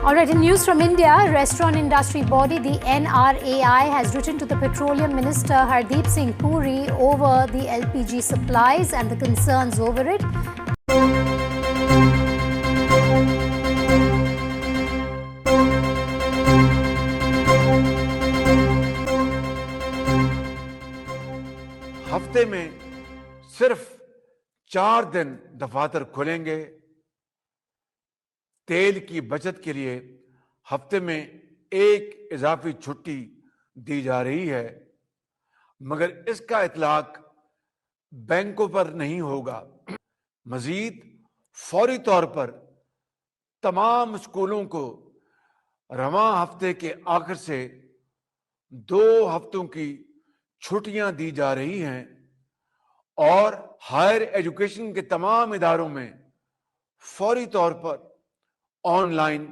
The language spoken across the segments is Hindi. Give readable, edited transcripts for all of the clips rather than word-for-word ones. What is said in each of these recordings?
Alright, in news from India, restaurant industry body, the NRAI, has written to the Petroleum Minister Hardeep Singh Puri over the LPG supplies and the concerns over it. हफ्ते में सिर्फ 4 दिन दफातर खुलेंगे। तेल की बचत के लिए हफ्ते में एक इजाफी छुट्टी दी जा रही है, मगर इसका इतलाक बैंकों पर नहीं होगा। मजीद फौरी तौर पर तमाम स्कूलों को रवां हफ्ते के आखिर से 2 हफ्तों की छुट्टियां दी जा रही हैं और हायर एजुकेशन के तमाम इदारों में फौरी तौर पर ऑनलाइन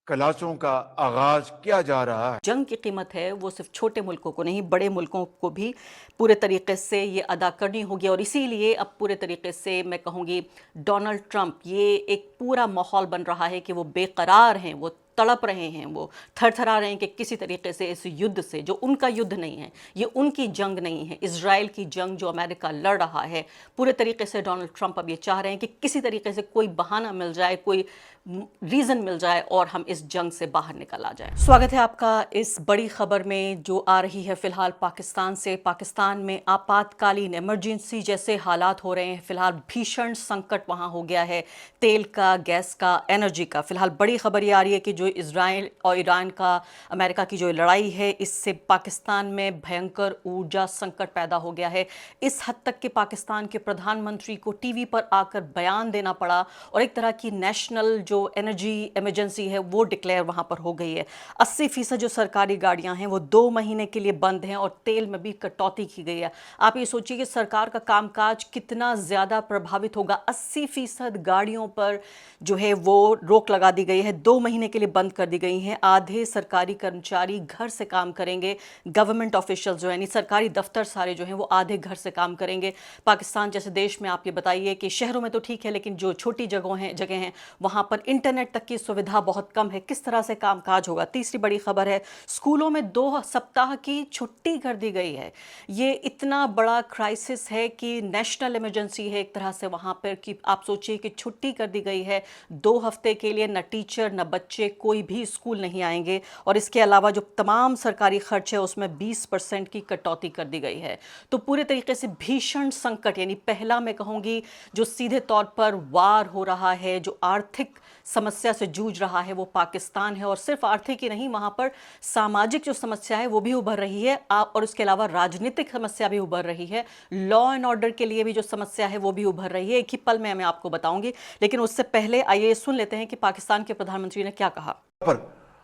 क्लासों का आगाज किया जा रहा है। जंग की कीमत है वो सिर्फ छोटे मुल्कों को नहीं, बड़े मुल्कों को भी पूरे तरीके से ये अदा करनी होगी और इसीलिए अब पूरे तरीके से मैं कहूँगी डोनाल्ड ट्रंप, ये एक पूरा माहौल बन रहा है कि वो बेकरार हैं, वो तड़प रहे हैं, वो थरथरा रहे हैं कि किसी तरीके से इस युद्ध से, जो उनका युद्ध नहीं है, ये उनकी जंग नहीं है, इजराइल की जंग जो अमेरिका लड़ रहा है, पूरे तरीके से डोनाल्ड ट्रंप अब ये चाह रहे हैं कि किसी तरीके से कोई बहाना मिल जाए, कोई रीज़न मिल जाए और हम इस जंग से बाहर निकल आ जाए। स्वागत है आपका इस बड़ी खबर में जो आ रही है फिलहाल पाकिस्तान से। पाकिस्तान में आपातकालीन इमरजेंसी जैसे हालात हो रहे हैं। फिलहाल भीषण संकट वहाँ हो गया है, तेल का, गैस का, एनर्जी का। फिलहाल बड़ी खबर ये आ रही है कि जो इजराइल और ईरान का, अमेरिका की जो लड़ाई है, इससे पाकिस्तान में भयंकर ऊर्जा संकट पैदा हो गया है। इस हद तक कि पाकिस्तान के प्रधानमंत्री को टीवी पर आकर बयान देना पड़ा और एक तरह की नेशनल जो एनर्जी इमरजेंसी है वो डिक्लेयर वहाँ पर हो गई है। 80% जो सरकारी गाड़ियाँ हैं वो 2 महीने के लिए बंद हैं और तेल में भी कटौती की गई है। आप ये सोचिए कि सरकार का कामकाज कितना ज़्यादा प्रभावित होगा। 80% गाड़ियों पर जो है वो रोक लगा दी गई है, 2 महीने के लिए बंद कर दी गई हैं। आधे सरकारी कर्मचारी घर से काम करेंगे, गवर्नमेंट ऑफिशियल्स जो है, यानी सरकारी दफ्तर सारे जो हैं वो आधे घर से काम करेंगे। पाकिस्तान जैसे देश में आप ये बताइए कि शहरों में तो ठीक है, लेकिन जो छोटी जगह हैं वहाँ पर इंटरनेट तक की सुविधा बहुत कम है। किस तरह से कामकाज होगा। तीसरी बड़ी खबर है, स्कूलों में 2 सप्ताह की छुट्टी कर दी गई है। ये इतना बड़ा क्राइसिस है कि नेशनल इमरजेंसी है एक तरह से वहाँ पर, कि आप सोचिए कि छुट्टी कर दी गई है 2 हफ्ते के लिए। न टीचर न बच्चे कोई भी स्कूल नहीं आएंगे और इसके अलावा जो तमाम सरकारी खर्च है उसमें 20% की कटौती कर दी गई है। तो पूरे तरीके से भीषण संकट, यानी पहला मैं कहूँगी जो सीधे तौर पर वार हो रहा है, जो आर्थिक समस्या से जूझ रहा है वो पाकिस्तान है। और सिर्फ आर्थिक ही नहीं, वहाँ पर सामाजिक जो समस्या है वो भी उभर रही है और उसके अलावा राजनीतिक समस्या भी उभर रही है। लॉ एंड ऑर्डर के लिए भी जो समस्या है वो भी उभर रही है। एक ही पल में मैं आपको बताऊंगी, लेकिन उससे पहले आइए सुन लेते हैं कि पाकिस्तान के प्रधानमंत्री ने क्या कहा। पर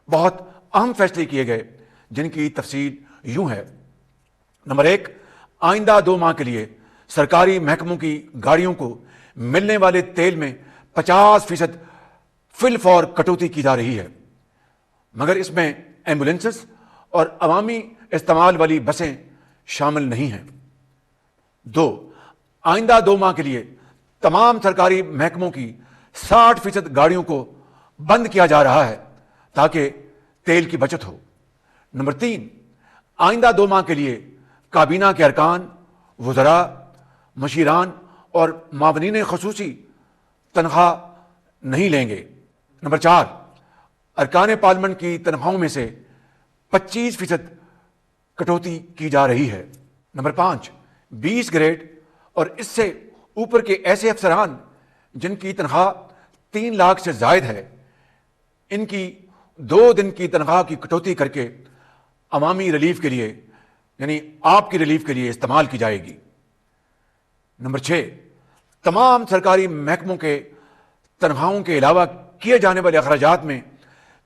बहुत अहम फैसले किए गए जिनकी तफसील यूं है। नंबर 1, आइंदा 2 माह के लिए सरकारी महकमों की गाड़ियों को मिलने वाले तेल में 50% फिल फॉर कटौती की जा रही है, मगर इसमें एम्बुलेंसेस और अवामी इस्तेमाल वाली बसें शामिल नहीं हैं। 2, आइंदा 2 माह के लिए तमाम सरकारी महकमों की 60% गाड़ियों को बंद किया जा रहा है ताकि तेल की बचत हो। नंबर 3, आइंदा 2 माह के लिए काबीना के अरकान, वज़रा, मशीरान और मावनीन खसूसी तनख्वाह नहीं लेंगे। नंबर 4, अरकान पार्लियामेंट की तनख्वाहों में से 25% कटौती की जा रही है। नंबर 5, 20 ग्रेड और इससे ऊपर के ऐसे अफसरान जिनकी तनख्वाह 3 लाख से जायद है, इनकी 2 दिन की तनख्वाह की कटौती करके अवामी रिलीफ के लिए, यानी आपकी रिलीफ के लिए इस्तेमाल की जाएगी। नंबर 6, तमाम सरकारी महकमों के तनख्वाहों के अलावा किए जाने वाले अखराजात में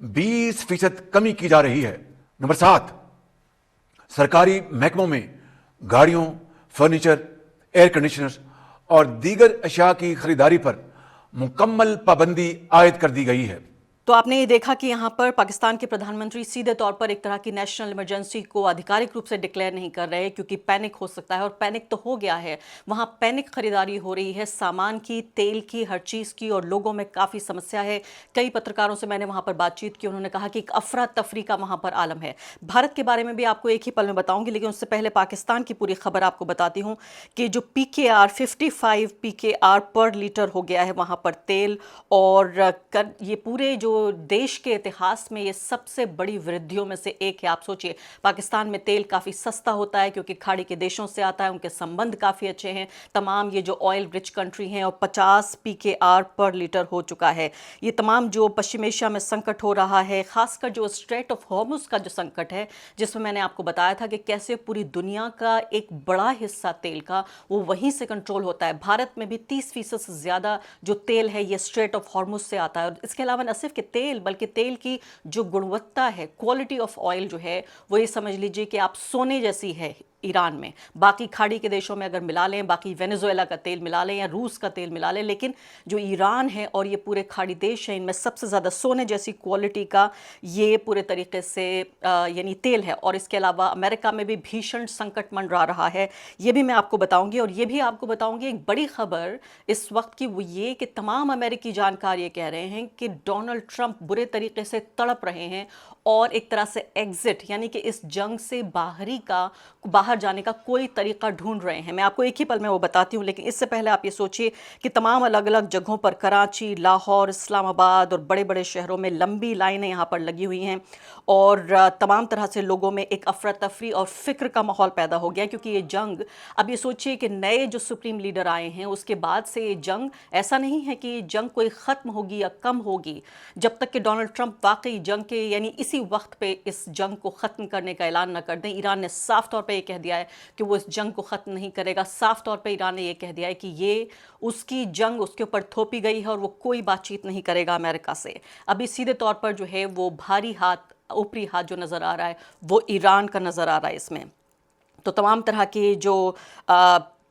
20% कमी की जा रही है। नंबर 7, सरकारी महकमों में गाड़ियों, फर्नीचर, एयर कंडीशनर्स और दीगर अशिया की खरीदारी पर मुकम्मल पाबंदी आयद कर दी गई है। तो आपने ये देखा कि यहाँ पर पाकिस्तान के प्रधानमंत्री सीधे तौर पर एक तरह की नेशनल इमरजेंसी को आधिकारिक रूप से डिक्लेयर नहीं कर रहे क्योंकि पैनिक हो सकता है, और पैनिक तो हो गया है। वहाँ पैनिक खरीदारी हो रही है सामान की, तेल की, हर चीज़ की, और लोगों में काफ़ी समस्या है। कई पत्रकारों से मैंने वहाँ पर बातचीत की, उन्होंने कहा कि एक अफरा तफरी का वहाँ पर आलम है। भारत के बारे में भी आपको एक ही पल में बताऊंगी, लेकिन उससे पहले पाकिस्तान की पूरी खबर आपको बताती हूँ कि जो PKR 55 PKR पर लीटर हो गया है वहाँ पर तेल, और ये पूरे जो देश के इतिहास में ये सबसे बड़ी वृद्धियों में से एक है। आप सोचिए, पाकिस्तान में तेल काफ़ी सस्ता होता है क्योंकि खाड़ी के देशों से आता है, उनके संबंध काफ़ी अच्छे हैं तमाम ये जो ऑयल रिच कंट्री हैं, और 50 PKR पर लीटर हो चुका है। ये तमाम जो पश्चिम एशिया में संकट हो रहा है, खासकर जो स्ट्रेट ऑफ हॉर्मुज का जो संकट है, जिसमें मैंने आपको बताया था कि कैसे पूरी दुनिया का एक बड़ा हिस्सा तेल का वो वहीं से कंट्रोल होता है। भारत में भी 30% से ज़्यादा जो तेल है ये स्ट्रेट ऑफ हॉर्मुज से आता है। और इसके अलावा न सिर्फ कि तेल, बल्कि तेल की जो गुणवत्ता है, क्वालिटी ऑफ ऑयल जो है, वो ये समझ लीजिए कि आप सोने जैसी है ईरान में। बाकी खाड़ी के देशों में अगर मिला लें, बाकी वेनेजुएला का तेल मिला लें या रूस का तेल मिला लें, लेकिन जो ईरान है और ये पूरे खाड़ी देश हैं, इनमें सबसे ज़्यादा सोने जैसी क्वालिटी का ये पूरे तरीके से यानी तेल है। और इसके अलावा अमेरिका में भी भीषण संकट मंडरा रहा है, ये भी मैं आपको बताऊंगी। और ये भी आपको बताऊंगी एक बड़ी खबर इस वक्त की, वो ये कि तमाम अमेरिकी जानकार ये कह रहे हैं कि डोनाल्ड ट्रंप बुरे तरीके से तड़प रहे हैं और एक तरह से एग्जिट यानी कि इस जंग से बाहर जाने का कोई तरीका ढूंढ रहे हैं। मैं आपको एक ही पल में वो बताती हूँ, लेकिन इससे पहले आप ये सोचिए कि तमाम अलग अलग जगहों पर, कराची, लाहौर, इस्लामाबाद और बड़े बड़े शहरों में लंबी लाइनें यहाँ पर लगी हुई हैं, और तमाम तरह से लोगों में एक अफरा तफरी और फिक्र का माहौल पैदा हो गया क्योंकि ये जंग, अब ये सोचिए कि नए जो सुप्रीम लीडर आए हैं उसके बाद से ये जंग, ऐसा नहीं है कि ये जंग कोई ख़त्म होगी या कम होगी जब तक कि डोनाल्ड ट्रंप वाकई जंग के यानी इसी वक्त पे इस जंग को ख़त्म करने का ऐलान न कर दें। ईरान ने साफ तौर पे ये कह दिया है कि वो इस जंग को ख़त्म नहीं करेगा। साफ तौर पे ईरान ने ये कह दिया है कि ये उसकी जंग उसके ऊपर थोपी गई है और वो कोई बातचीत नहीं करेगा अमेरिका से। अभी सीधे तौर पर जो है वो भारी हाथ, ऊपरी हाथ जो नज़र आ रहा है वो ईरान का नज़र आ रहा है इसमें। तो तमाम तरह के जो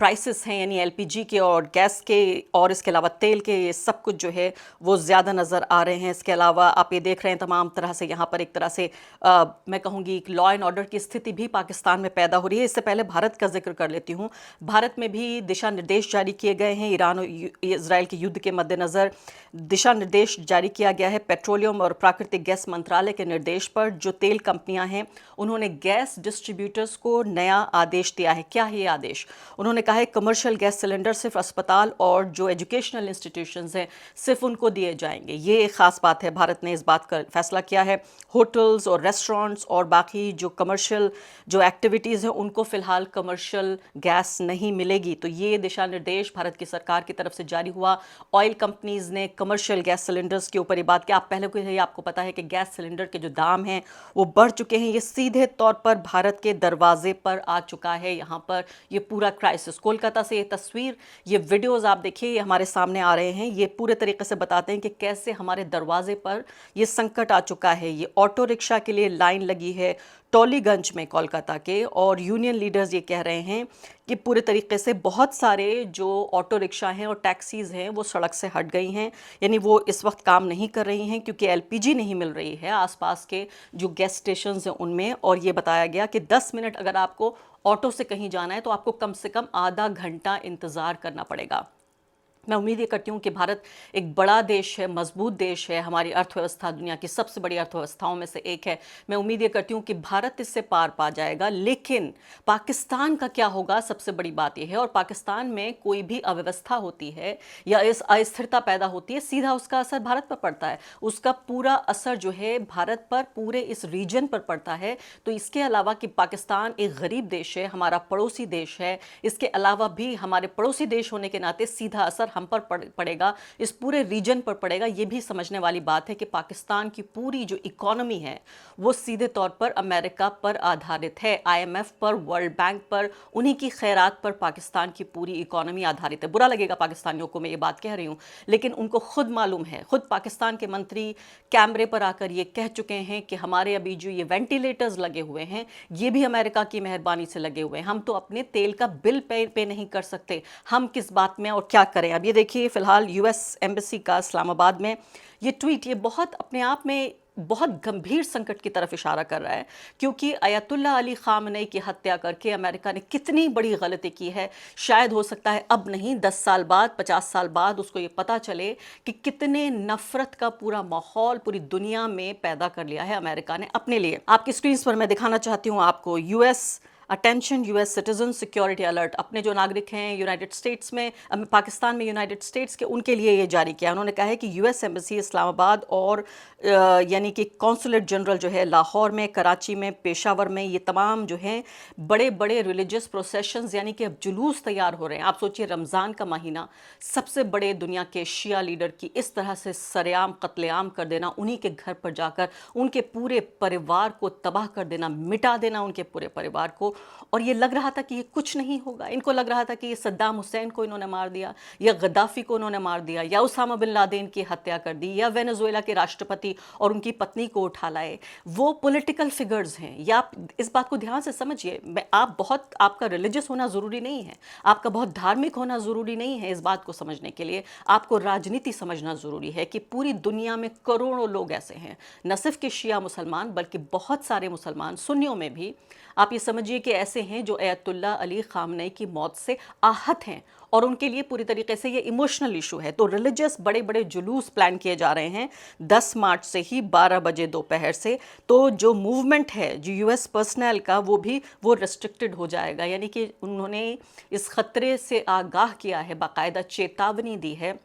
प्राइसेस हैं यानी LPG के और गैस के और इसके अलावा तेल के, ये सब कुछ जो है वो ज़्यादा नज़र आ रहे हैं। इसके अलावा आप ये देख रहे हैं तमाम तरह से यहाँ पर एक तरह से मैं कहूँगी एक लॉ एंड ऑर्डर की स्थिति भी पाकिस्तान में पैदा हो रही है। इससे पहले भारत का जिक्र कर लेती हूँ। भारत में भी दिशा निर्देश जारी किए गए हैं। ईरान और इजराइल के युद्ध के मद्देनज़र दिशा निर्देश जारी किया गया है। पेट्रोलियम और प्राकृतिक गैस मंत्रालय के निर्देश पर जो तेल कंपनियाँ हैं उन्होंने गैस डिस्ट्रीब्यूटर्स को नया आदेश दिया है। क्या है ये आदेश? उन्होंने कहा है कमर्शियल गैस सिलेंडर सिर्फ अस्पताल और जो एजुकेशनल इंस्टीट्यूशंस हैं सिर्फ उनको दिए जाएंगे। ये एक ख़ास बात है, भारत ने इस बात का फैसला किया है। होटल्स और रेस्टोरेंट्स और बाकी जो कमर्शियल जो एक्टिविटीज़ हैं उनको फ़िलहाल कमर्शियल गैस नहीं मिलेगी। तो ये दिशा निर्देश भारत की सरकार की तरफ से जारी हुआ। ऑयल कंपनीज़ ने कमर्शियल गैस सिलेंडर्स के ऊपर ये बात कि आप पहले को ही आपको पता है कि गैस सिलेंडर के जो दाम हैं वो बढ़ चुके हैं। ये सीधे तौर पर भारत के दरवाजे पर आ चुका है। यहाँ पर ये पूरा क्राइसिस, कोलकाता से ये तस्वीर, ये वीडियोस आप देखिए, ये हमारे सामने आ रहे हैं। ये पूरे तरीके से बताते हैं कि कैसे हमारे दरवाजे पर ये संकट आ चुका है। ये ऑटो रिक्शा के लिए लाइन लगी है टॉलीगंज में कोलकाता के, और यूनियन लीडर्स ये कह रहे हैं कि पूरे तरीके से बहुत सारे जो ऑटो रिक्शा हैं और टैक्सीज़ हैं वो सड़क से हट गई हैं, यानी वो इस वक्त काम नहीं कर रही हैं क्योंकि LPG नहीं मिल रही है आसपास के जो गैस स्टेशंस हैं उनमें। और ये बताया गया कि 10 मिनट अगर आपको ऑटो से कहीं जाना है तो आपको कम से कम आधा घंटा इंतज़ार करना पड़ेगा। मैं उम्मीद ये करती हूँ कि भारत एक बड़ा देश है, मजबूत देश है, हमारी अर्थव्यवस्था दुनिया की सबसे बड़ी अर्थव्यवस्थाओं में से एक है। मैं उम्मीद ये करती हूँ कि भारत इससे पार पा जाएगा। लेकिन पाकिस्तान का क्या होगा, सबसे बड़ी बात यह है। और पाकिस्तान में कोई भी अव्यवस्था होती है या इस अस्थिरता पैदा होती है, सीधा उसका असर भारत पर पड़ता है। उसका पूरा असर जो है भारत पर, पूरे इस रीजन पर पड़ता है। तो इसके अलावा कि पाकिस्तान एक गरीब देश है, हमारा पड़ोसी देश है, इसके अलावा भी हमारे पड़ोसी देश होने के नाते सीधा असर हम पर पड़ेगा, इस पूरे रीजन पर पड़ेगा। ये भी समझने वाली बात है कि पाकिस्तान की पूरी जो इकोनॉमी है वो सीधे तौर पर अमेरिका पर आधारित है, IMF पर, वर्ल्ड बैंक पर, उन्हीं की खैरात पर पाकिस्तान की पूरी इकोनॉमी आधारित है। बुरा लगेगा पाकिस्तानियों को मैं ये बात कह रही हूँ, लेकिन उनको खुद मालूम है। खुद पाकिस्तान के मंत्री कैमरे पर आकर ये कह चुके हैं कि हमारे अभी जो ये वेंटिलेटर्स लगे हुए हैं ये भी अमेरिका की मेहरबानी से लगे हुए हैं। हम तो अपने तेल का बिल पे नहीं कर सकते, हम किस बात में और क्या करें। अब ये देखिए फिलहाल यूएस एम्बेसी का इस्लामाबाद में ये ट्वीट, ये बहुत अपने आप में बहुत गंभीर संकट की तरफ इशारा कर रहा है, क्योंकि अयतुल्ला अली खामनेई की हत्या करके अमेरिका ने कितनी बड़ी गलती की है। शायद हो सकता है अब नहीं, 10 साल बाद, 50 साल बाद उसको ये पता चले कि कितने नफरत का पूरा माहौल पूरी दुनिया में पैदा कर लिया है अमेरिका ने अपने लिए। आपकी स्क्रीन पर मैं दिखाना चाहती हूँ आपको US attention US citizen security alert. अपने जो नागरिक हैं यूनाइटेड स्टेट्स में, पाकिस्तान में यूनाइटेड स्टेट्स के, उनके लिए ये जारी किया। उन्होंने कहा है कि यूएस एम्बेसी इस्लामाबाद और यानी कि कॉन्सुलेट जनरल जो है लाहौर में, कराची में, पेशावर में, ये तमाम जो हैं बड़े बड़े रिलीजियस प्रोसेशंस यानी कि अब जुलूस तैयार हो रहे हैं। आप सोचिए रमज़ान का महीना, सबसे बड़े दुनिया के शिया लीडर की इस तरह से सरेआम कत्लेआम कर देना, उन्हीं के घर पर जाकर उनके पूरे परिवार को तबाह कर देना, मिटा देना उनके पूरे परिवार को। और ये लग रहा था कि ये कुछ नहीं होगा। इनको लग रहा था कि ये सद्दाम हुसैन को इन्होंने मार दिया, या गद्दाफी को उन्होंने मार दिया, या उसामा बिन लादेन की हत्या कर दी, या वेनेजुएला के राष्ट्रपति और उनकी पत्नी को उठा लाए। वो पॉलिटिकल फिगर्स हैं। या आप इस बात को ध्यान से समझिए, आपका रिलीजियस होना ज़रूरी नहीं है, आपका बहुत धार्मिक होना ज़रूरी नहीं है। इस बात को समझने के लिए आपको राजनीति समझना ज़रूरी है कि पूरी दुनिया में करोड़ों लोग ऐसे हैं, न सिर्फ कि शिया मुसलमान बल्कि बहुत सारे मुसलमान, सुन्नियों में भी आप ये समझिए कि ऐसे हैं जो अयतुल्ला अली खामनेई की मौत से आहत हैं, और उनके लिए पूरी तरीके से ये इमोशनल इशू है। तो रिलीजियस बड़े बड़े जुलूस प्लान किए जा रहे हैं 10 मार्च से ही 12 बजे दोपहर से। तो जो मूवमेंट है जो यूएस पर्सनल का, वो रेस्ट्रिक्टेड हो जाएगा। यानी कि उन्होंने इस खतरे से आगाह किया है, बाकायदा चेतावनी दी है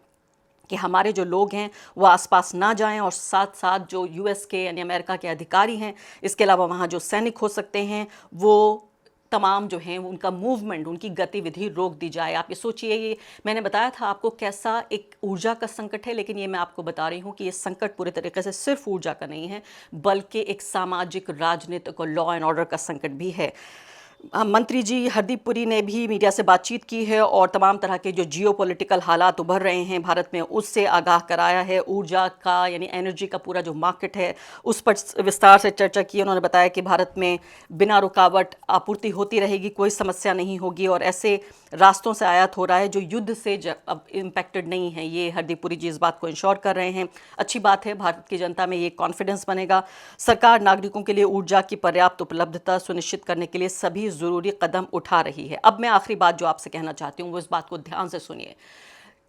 कि हमारे जो लोग हैं वो आसपास ना जाएं, और साथ साथ जो यूएस के यानी अमेरिका के अधिकारी हैं, इसके अलावा वहाँ जो सैनिक हो सकते हैं, वो तमाम जो हैं उनका मूवमेंट, उनकी गतिविधि रोक दी जाए। आप ये सोचिए, ये मैंने बताया था आपको कैसा एक ऊर्जा का संकट है, लेकिन ये मैं आपको बता रही हूँ कि ये संकट पूरे तरीके से सिर्फ ऊर्जा का नहीं है, बल्कि एक सामाजिक, राजनीतिक और लॉ एंड ऑर्डर का संकट भी है। मंत्री जी हरदीप पुरी ने भी मीडिया से बातचीत की है और तमाम तरह के जो जियोपॉलिटिकल हालात उभर रहे हैं भारत में, उससे आगाह कराया है। ऊर्जा का यानी एनर्जी का पूरा जो मार्केट है उस पर विस्तार से चर्चा की। उन्होंने बताया कि भारत में बिना रुकावट आपूर्ति होती रहेगी, कोई समस्या नहीं होगी, और ऐसे रास्तों से आयात हो रहा है जो युद्ध से अब इम्पैक्टेड नहीं है। ये हरदीप पुरी जी इस बात को इंश्योर कर रहे हैं। अच्छी बात है, भारत की जनता में ये कॉन्फिडेंस बनेगा। सरकार नागरिकों के लिए ऊर्जा की पर्याप्त उपलब्धता सुनिश्चित करने के लिए सभी ज़रूरी कदम उठा रही है। अब मैं आखिरी बात जो आपसे कहना चाहती हूँ वो इस बात को ध्यान से सुनिए,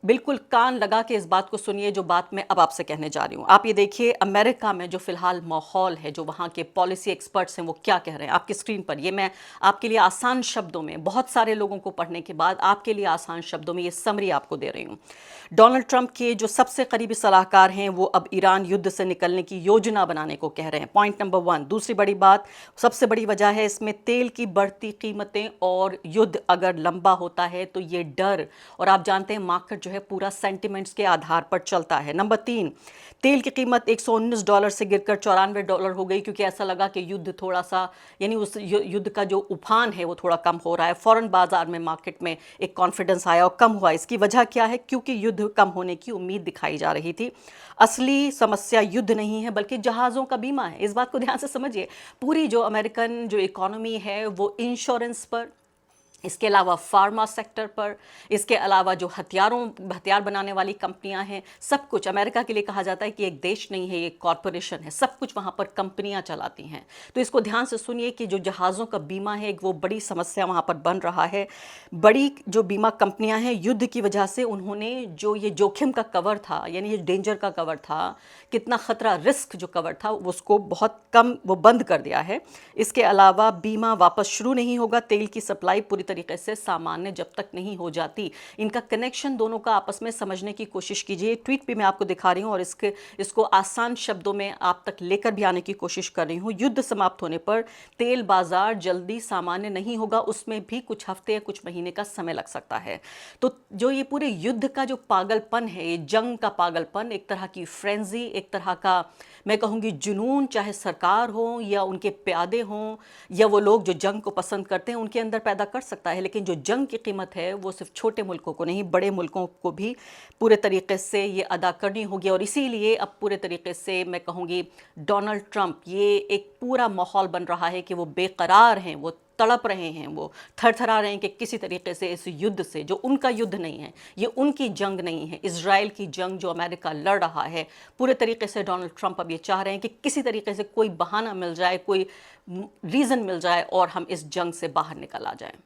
बिल्कुल कान लगा के इस बात को सुनिए जो बात मैं अब आपसे कहने जा रही हूँ। आप ये देखिए अमेरिका में जो फिलहाल माहौल है, जो वहाँ के पॉलिसी एक्सपर्ट्स हैं वो क्या कह रहे हैं आपकी स्क्रीन पर। ये मैं आपके लिए आसान शब्दों में, बहुत सारे लोगों को पढ़ने के बाद आपके लिए आसान शब्दों में ये समरी आपको दे रही हूँ। डोनाल्ड ट्रंप के जो सबसे करीबी सलाहकार हैं वो अब ईरान युद्ध से निकलने की योजना बनाने को कह रहे हैं। Point number 1। दूसरी बड़ी बात, सबसे बड़ी वजह है इसमें तेल की बढ़ती कीमतें, और युद्ध अगर लंबा होता है तो ये डर, और आप जानते हैं मार्केट जो है पूरा सेंटिमेंट्स के आधार पर चलता है। नंबर 3, तेल की कीमत $119 से गिरकर $94 हो गई, क्योंकि ऐसा लगा कि युद्ध थोड़ा सा यानी उस युद्ध का जो उफान है वो थोड़ा कम हो रहा है। फॉरेन बाजार में, मार्केट में एक कॉन्फिडेंस आया और कम हुआ। इसकी वजह क्या है? क्योंकि युद्ध कम होने की उम्मीद दिखाई जा रही थी। असली समस्या युद्ध नहीं है बल्कि जहाज़ों का बीमा है। इस बात को ध्यान से समझिए। पूरी जो अमेरिकन जो इकोनॉमी है वो इंश्योरेंस पर, इसके अलावा फार्मा सेक्टर पर, इसके अलावा जो हथियार बनाने वाली कंपनियां हैं, सब कुछ अमेरिका के लिए कहा जाता है कि एक देश नहीं है, ये कॉरपोरेशन है, सब कुछ वहां पर कंपनियां चलाती हैं। तो इसको ध्यान से सुनिए कि जो जहाज़ों का बीमा है वो बड़ी समस्या वहां पर बन रहा है। बड़ी जो बीमा कंपनियां हैं, युद्ध की वजह से उन्होंने जो ये जोखिम का कवर था, यानी ये डेंजर का कवर था, कितना खतरा, रिस्क जो कवर था, उसको बहुत कम वो बंद कर दिया है। इसके अलावा बीमा वापस शुरू नहीं होगा। तेल की सप्लाई पूरी तरीके से सामान्य जब तक नहीं हो जाती। इनका कनेक्शन दोनों का आपस में समझने की कोशिश कीजिए। ट्वीट भी मैं आपको दिखा रही हूँ और इसको आसान शब्दों में आप तक लेकर भी आने की कोशिश कर रही हूँ। युद्ध समाप्त होने पर तेल बाजार जल्दी सामान्य नहीं होगा, उसमें भी कुछ हफ्ते या कुछ महीने का समय लग सकता है। तो जो ये पूरे युद्ध का जो पागलपन है, ये जंग का पागलपन, एक तरह की फ्रेंजी, एक तरह का मैं कहूँगी जुनून, चाहे सरकार हो या उनके प्यादे हों या वो लोग जो जंग को पसंद करते हैं, उनके अंदर पैदा कर सकता सकता है, लेकिन जो जंग की कीमत है वो सिर्फ छोटे मुल्कों को नहीं, बड़े मुल्कों को भी पूरे तरीके से ये अदा करनी होगी। और इसीलिए अब पूरे तरीके से मैं कहूँगी डोनाल्ड ट्रंप, ये एक पूरा माहौल बन रहा है कि वो बेकरार हैं, वो तड़प रहे हैं, वो थरथरा रहे हैं कि किसी तरीके से इस युद्ध से, जो उनका युद्ध नहीं है, ये उनकी जंग नहीं है, इजराइल की जंग जो अमेरिका लड़ रहा है, पूरे तरीके से डोनाल्ड ट्रंप अब ये चाह रहे हैं कि किसी तरीके से कोई बहाना मिल जाए, कोई रीज़न मिल जाए और हम इस जंग से बाहर निकल आ जाएं।